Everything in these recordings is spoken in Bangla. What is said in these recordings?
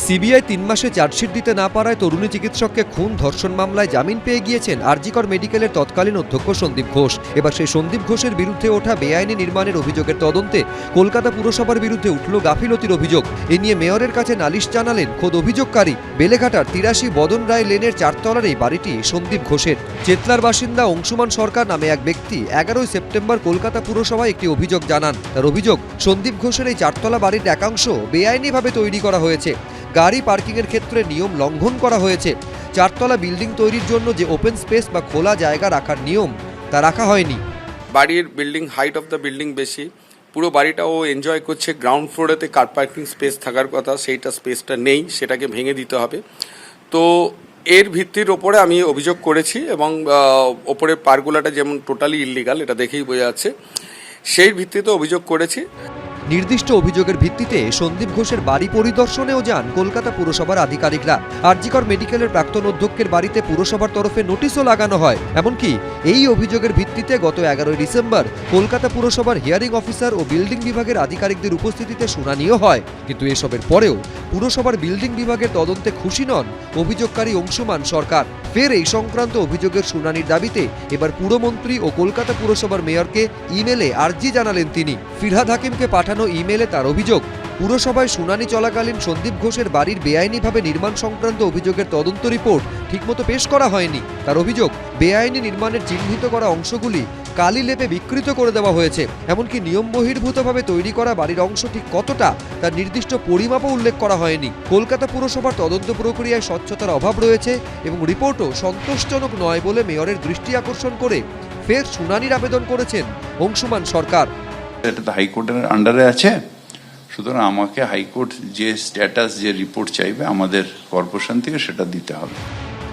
সিবিআই ৩ মাসে চার্জশিট দিতে না পারায় তরুণী চিকিৎসককে খুন ধর্ষণ মামলায় জামিন পেয়ে গিয়েছেন আরজিকর মেডিকেলের তৎকালীন অধ্যক্ষ সন্দীপ ঘোষ। এবার সেই সন্দীপ ঘোষের বিরুদ্ধে ওঠা বেআইনি নির্মাণের অভিযোগের তদন্তে কলকাতা পুরসভার বিরুদ্ধে উঠল গাফিলতির অভিযোগ। এ নিয়ে মেয়রের কাছে নালিশ জানালেন খোদ অভিযোগকারী। বেলেঘাটার ৮৩ বদন রায় লেনের ৪ তলার এই বাড়িটি সন্দীপ ঘোষের। চেতলার বাসিন্দা অংশুমান সরকার নামে এক ব্যক্তি ১১ সেপ্টেম্বর কলকাতা পুরসভায় একটি অভিযোগ জানান। তার অভিযোগ, সন্দীপ ঘোষের এই ৪ তলা বাড়ির একাংশ বেআইনিভাবে তৈরি করা হয়েছে। গাড়ি পার্কিংয়ের ক্ষেত্রে নিয়ম লঙ্ঘন করা হয়েছে। ৪ তলা বিল্ডিং তৈরির জন্য যে ওপেন স্পেস বা খোলা জায়গা রাখার নিয়ম, তা রাখা হয়নি। বাড়ির building height of the building বেশি, পুরো বাড়িটা ও এনজয় করছে। গ্রাউন্ড ফ্লোরেতে কার পার্কিং স্পেস থাকার কথা, সেইটা স্পেসটা নেই, সেটাকে ভেঙে দিতে হবে। তো এর ভিত্তির ওপরে আমি অভিযোগ করেছি এবং ওপরে পারগোলাটা যেমন টোটালি ইল্লিগাল, এটা দেখেই বোঝা যাচ্ছে, সেই ভিত্তিতে অভিযোগ করেছি। নির্দিষ্ট অভিযোগের ভিত্তিতে সন্দীপ ঘোষের বাড়ি পরিদর্শনেও যান কলকাতা পুরসভার আধিকারিকরা। আরজিকর মেডিকেলের প্রাক্তন অধ্যক্ষের বাড়িতে পুরসভার তরফে নোটিশও লাগানো হয়। এমনকি এই অভিযোগের ভিত্তিতে গত ১১ ডিসেম্বর কলকাতা পুরসভার হিয়ারিং অফিসার ও বিল্ডিং বিভাগের আধিকারিকদের উপস্থিতিতে শুনানিও হয়। কিন্তু এসবের পরেও পুরসভার বিল্ডিং বিভাগের তদন্তে খুশি নন অভিযোগকারী অংশুমান সরকার। ফের এই সংক্রান্ত অভিযোগের শুনানির দাবিতে এবার পুরমন্ত্রী ও কলকাতা পুরসভার মেয়রকে ইমেলে আর্জি জানালেন তিনি। ফিরহাদ হাকিমকে পাঠানো ইমেলে তার অভিযোগ, পুরসভায় শুনানি চলাকালীন সন্দীপ ঘোষের বাড়ির বেআইনিভাবে নির্মাণ সংক্রান্ত অভিযোগের তদন্ত রিপোর্ট ঠিকমতো পেশ করা হয়নি। তার অভিযোগ, বেআইনি নির্মাণের চিহ্নিত করা অংশগুলি কালি লেপে বিকৃত করে দেওয়া হয়েছে। এমনকি নিয়ম বহির্ভূতভাবে তৈরি করা বাড়ির অংশ ঠিক কতটা তার নির্দিষ্ট পরিমাপও উল্লেখ করা হয়নি। কলকাতা পুরসভার তদন্ত প্রক্রিয়ায় স্বচ্ছতার অভাব রয়েছে এবং রিপোর্টও সন্তোষজনক নয় বলে মেয়রের দৃষ্টি আকর্ষণ করে ফের শুনানির আবেদন করেছেন অংশুমান সরকার। এটা তো হাইকোর্টের আন্ডারে আছে, সুতরাং আমাকে হাইকোর্ট যে স্ট্যাটাস, যে রিপোর্ট চাইবে আমাদের কর্পোরেশন থেকে, সেটা দিতে হবে।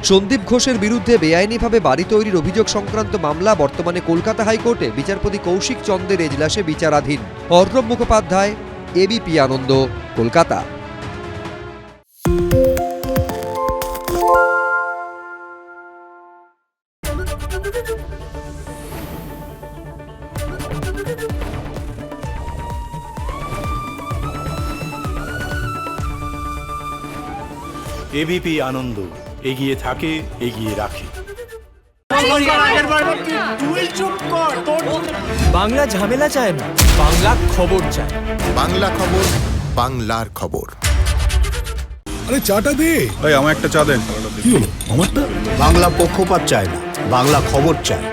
সন্দীপ ঘোষের বিরুদ্ধে বেআইনিভাবে বাড়ি তৈরির অভিযোগ সংক্রান্ত মামলা বর্তমানে কলকাতা হাইকোর্টে বিচারপতি কৌশিক চন্দ্রের এজলাসে বিচারাধীন। অর্ণব মুখোপাধ্যায়, এবিপি আনন্দ, কলকাতা। এবিপি আনন্দ, এগিয়ে থাকে, এগিয়ে রাখে। বাংলা ঝামেলা চায় না, বাংলা খবর চায়। বাংলা খবর, বাংলার খবর। আরে চাটা দে। এই আমার একটা চা দেন। কি হলো আমারটা? বাংলা পক্ষপাত চায় না, বাংলা খবর চায়।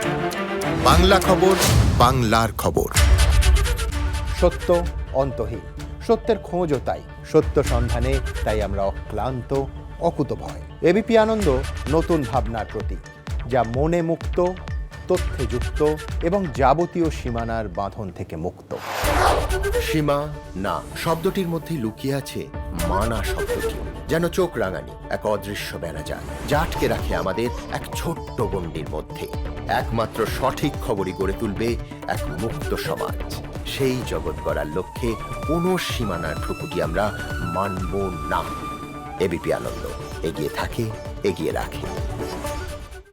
বাংলা খবর, বাংলার খবর। সত্য অন্তহীন, সত্যের খোঁজও তাই, সত্য সন্ধানে তাই আমরা অক্লান্ত, অকুতভয়। এবিপি আনন্দ নতুন ভাবনার প্রতীক, যা মনে মুক্ত, তথ্যে যুক্ত এবং যাবতীয় সীমানার বাঁধন থেকে মুক্ত। সীমা না শব্দটির মধ্যে লুকিয়ে আছে মানা শব্দটি, যেন চোখ রাঙানি এক অদৃশ্য বেড়াজাল, যা আটকে রাখে আমাদের এক ছোট্ট গণ্ডির মধ্যে। একমাত্র সঠিক খবরই গড়ে তুলবে এক মুক্ত সমাজ। সেই জগৎ গড়ার লক্ষ্যে কোনো সীমানার ঠুকুটি আমরা মানব না। এবিপি আনন্দ, এগিয়ে থাকে, এগিয়ে রাখে।